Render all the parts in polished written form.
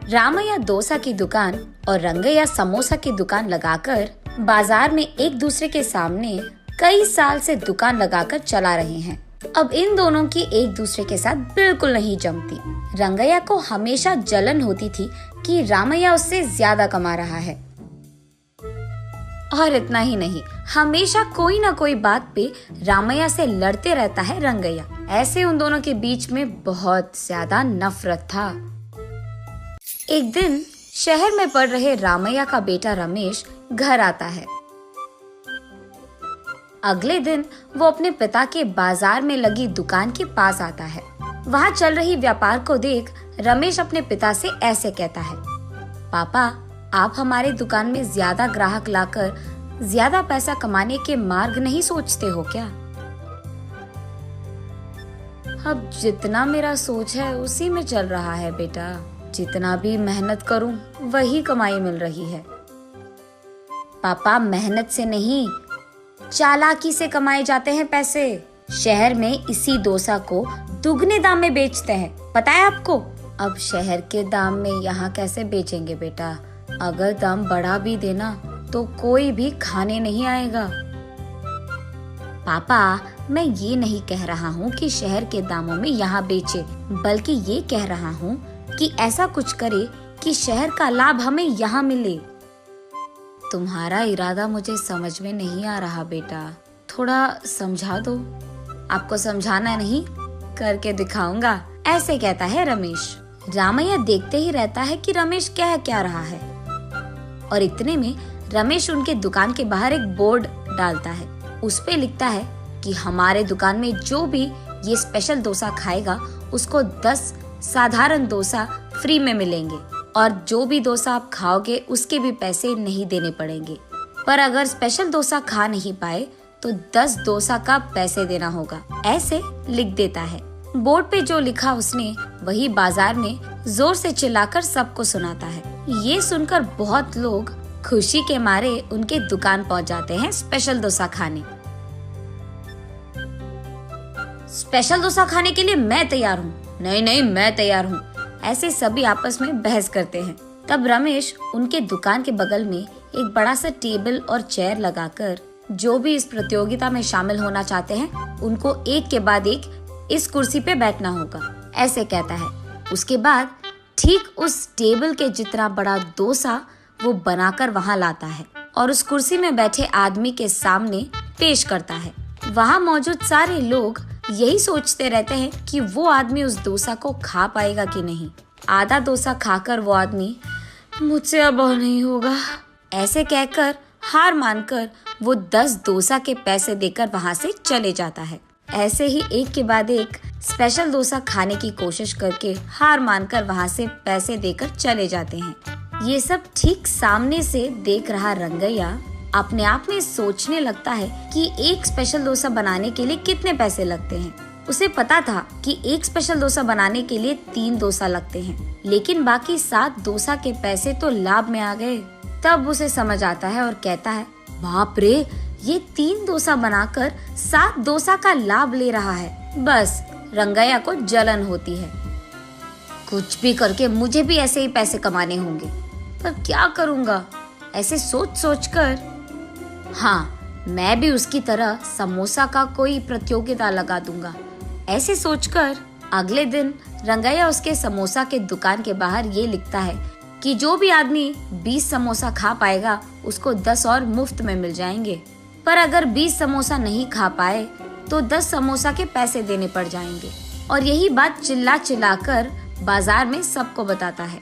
रामैया डोसा की दुकान और रंगैया समोसा की दुकान लगाकर बाजार में एक दूसरे के सामने कई साल से दुकान लगाकर चला रहे हैं। अब इन दोनों की एक दूसरे के साथ बिल्कुल नहीं जमती। रंगैया को हमेशा जलन होती थी कि रामैया उससे ज्यादा कमा रहा है। और इतना ही नहीं, हमेशा कोई ना कोई बात पे रामैया से लड़ते रहता है रंगैया। ऐसे उन दोनों के बीच में बहुत ज्यादा नफरत था। एक दिन शहर में पढ़ रहे रामैया का बेटा रमेश घर आता है। अगले दिन वो अपने पिता के बाजार में लगी दुकान के पास आता है। वहाँ चल रही व्यापार को देख रमेश अपने पिता से ऐसे कहता है, पापा, आप हमारे दुकान में ज्यादा ग्राहक लाकर ज्यादा पैसा कमाने के मार्ग नहीं सोचते हो क्या? अब जितना मेरा सोच है उसी में चल रहा है बेटा। जितना भी मेहनत करूं वही कमाई मिल रही है। पापा, मेहनत से नहीं, चालाकी से कमाए जाते हैं पैसे। शहर में इसी डोसा को दुगने दाम में बेचते हैं, पता है आपको? अब शहर के दाम में यहाँ कैसे बेचेंगे बेटा? अगर दाम बढ़ा भी देना तो कोई भी खाने नहीं आएगा। पापा, मैं ये नहीं कह रहा हूँ कि शहर के दामों में यहाँ बेचे, बल्कि ये कह रहा हूँ कि ऐसा कुछ करे कि शहर का लाभ हमें यहाँ मिले। तुम्हारा इरादा मुझे समझ में नहीं आ रहा बेटा, थोड़ा समझा दो। आपको समझाना नहीं, करके दिखाऊंगा, ऐसे कहता है रमेश। रामैया देखते ही रहता है कि रमेश कह क्या रहा है। और इतने में रमेश उनके दुकान के बाहर एक बोर्ड डालता है। उस पे लिखता है कि हमारे दुकान में जो भी ये स्पेशल डोसा खाएगा उसको 10 साधारण डोसा फ्री में मिलेंगे, और जो भी डोसा आप खाओगे उसके भी पैसे नहीं देने पड़ेंगे। पर अगर स्पेशल डोसा खा नहीं पाए तो 10 डोसा का पैसे देना होगा, ऐसे लिख देता है। बोर्ड पे जो लिखा उसने वही बाजार में जोर से चिल्लाकर सबको सुनाता है। ये सुनकर बहुत लोग खुशी के मारे उनके दुकान पहुंच जाते हैं स्पेशल डोसा खाने। स्पेशल डोसा खाने के लिए मैं तैयार हूँ। नहीं नहीं, मैं तैयार हूँ। ऐसे सभी आपस में बहस करते हैं। तब रमेश उनके दुकान के बगल में एक बड़ा सा टेबल और चेयर लगाकर जो भी इस प्रतियोगिता में शामिल होना चाहते हैं उनको एक के बाद एक इस कुर्सी पे बैठना होगा, ऐसे कहता है। उसके बाद ठीक उस टेबल के जितना बड़ा डोसा वो बनाकर वहाँ लाता है और उस कुर्सी में बैठे आदमी के सामने पेश करता है। वहाँ मौजूद सारे लोग यही सोचते रहते हैं कि वो आदमी उस डोसा को खा पाएगा कि नहीं। आधा डोसा खाकर वो आदमी, मुझसे अब और नहीं होगा, ऐसे कहकर हार मानकर वो 10 डोसा के पैसे देकर वहाँ से चले जाता है। ऐसे ही एक के बाद एक स्पेशल डोसा खाने की कोशिश करके हार मानकर वहाँ से पैसे देकर चले जाते हैं। ये सब ठीक सामने से देख रहा रंगैया अपने आप में सोचने लगता है कि एक स्पेशल डोसा बनाने के लिए कितने पैसे लगते हैं। उसे पता था कि एक स्पेशल डोसा बनाने के लिए 3 डोसा लगते हैं, लेकिन बाकी 7 डोसा के पैसे तो लाभ में आ गए। तब उसे समझ आता है और कहता है, बाप रे, ये 3 डोसा बनाकर 7 डोसा का लाभ ले रहा है। बस रंगैया को जलन होती है। कुछ भी करके मुझे भी ऐसे ही पैसे कमाने होंगे, पर क्या करूँगा? ऐसे सोच सोच कर, हाँ, मैं भी उसकी तरह समोसा का कोई प्रतियोगिता लगा दूंगा, ऐसे सोचकर अगले दिन रंगैया उसके समोसा के दुकान के बाहर ये लिखता है कि जो भी आदमी 20 समोसा खा पाएगा उसको 10 और मुफ्त में मिल जाएंगे। पर अगर 20 समोसा नहीं खा पाए तो 10 समोसा के पैसे देने पड़ जाएंगे। और यही बात चिल्ला चिल्ला कर बाजार में सबको बताता है।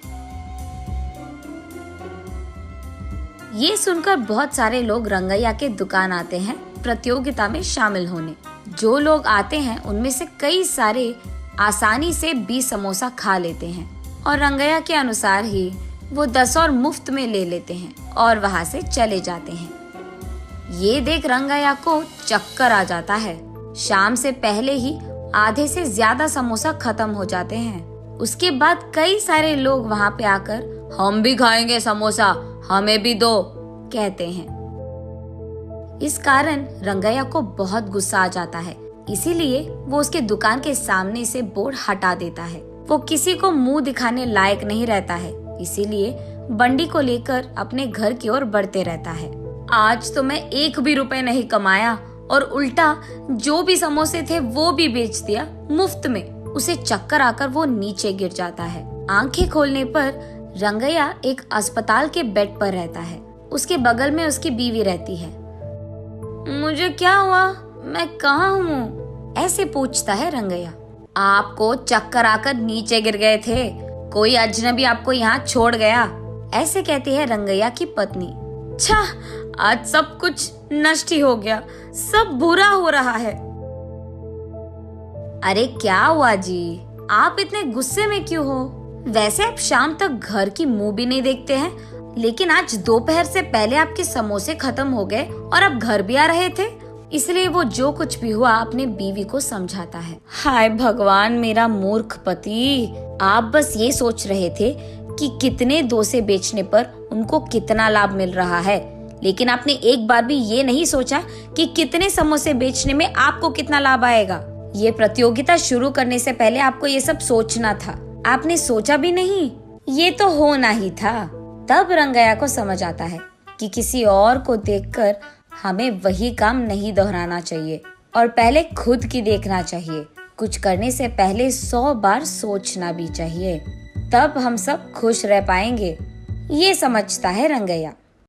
ये सुनकर बहुत सारे लोग रंगैया के दुकान आते हैं प्रतियोगिता में शामिल होने। जो लोग आते हैं उनमें से कई सारे आसानी से 20 समोसा खा लेते हैं और रंगैया के अनुसार ही वो 10 और मुफ्त में ले लेते हैं और वहाँ से चले जाते हैं। ये देख रंगैया को चक्कर आ जाता है। शाम से पहले ही आधे से ज्यादा समोसा खत्म हो जाते हैं। उसके बाद कई सारे लोग वहाँ पे आकर, हम भी खाएंगे समोसा, हमें भी दो, कहते हैं। इस कारण रंगैया को बहुत गुस्सा आ जाता है, इसीलिए वो उसके दुकान के सामने से बोर्ड हटा देता है। वो किसी को मुंह दिखाने लायक नहीं रहता है। इसीलिए बंडी को लेकर अपने घर की ओर बढ़ते रहता है। आज तो मैं 1 भी रुपए नहीं कमाया और उल्टा जो भी समोसे थे वो भी बेच दिया मुफ्त में। उसे चक्कर आकर वो नीचे गिर जाता है। आंखें खोलने पर रंगैया एक अस्पताल के बेड पर रहता है। उसके बगल में उसकी बीवी रहती है। मुझे क्या हुआ? मैं कहाँ हूँ? ऐसे पूछता है रंगैया। आपको चक्कर आकर नीचे गिर गए थे, कोई अजनबी आपको यहाँ छोड़ गया, ऐसे कहती है रंगैया की पत्नी। छा, आज सब कुछ नष्ट ही हो गया, सब बुरा हो रहा है। अरे क्या हुआ जी, आप इतने गुस्से में क्यों हो? वैसे आप शाम तक घर की मुंह भी नहीं देखते हैं, लेकिन आज दोपहर से पहले आपके समोसे खत्म हो गए और आप घर भी आ रहे थे। इसलिए वो जो कुछ भी हुआ अपने बीवी को समझाता है। हाय भगवान, मेरा मूर्ख पति, आप बस ये सोच रहे थे कि कितने डोसे बेचने पर उनको कितना लाभ मिल रहा है, लेकिन आपने एक बार भी ये नहीं सोचा कि कितने समोसे बेचने में आपको कितना लाभ आएगा। ये प्रतियोगिता शुरू करने से पहले आपको ये सब सोचना था, आपने सोचा भी नहीं, ये तो होना ही था। तब रंगैया को समझ आता है कि किसी और को देखकर हमें वही काम नहीं दोहराना चाहिए और पहले खुद की देखना चाहिए। कुछ करने से पहले 100 बार सोचना भी चाहिए, तब हम सब खुश रह पाएंगे। ये समझता है रंगैया।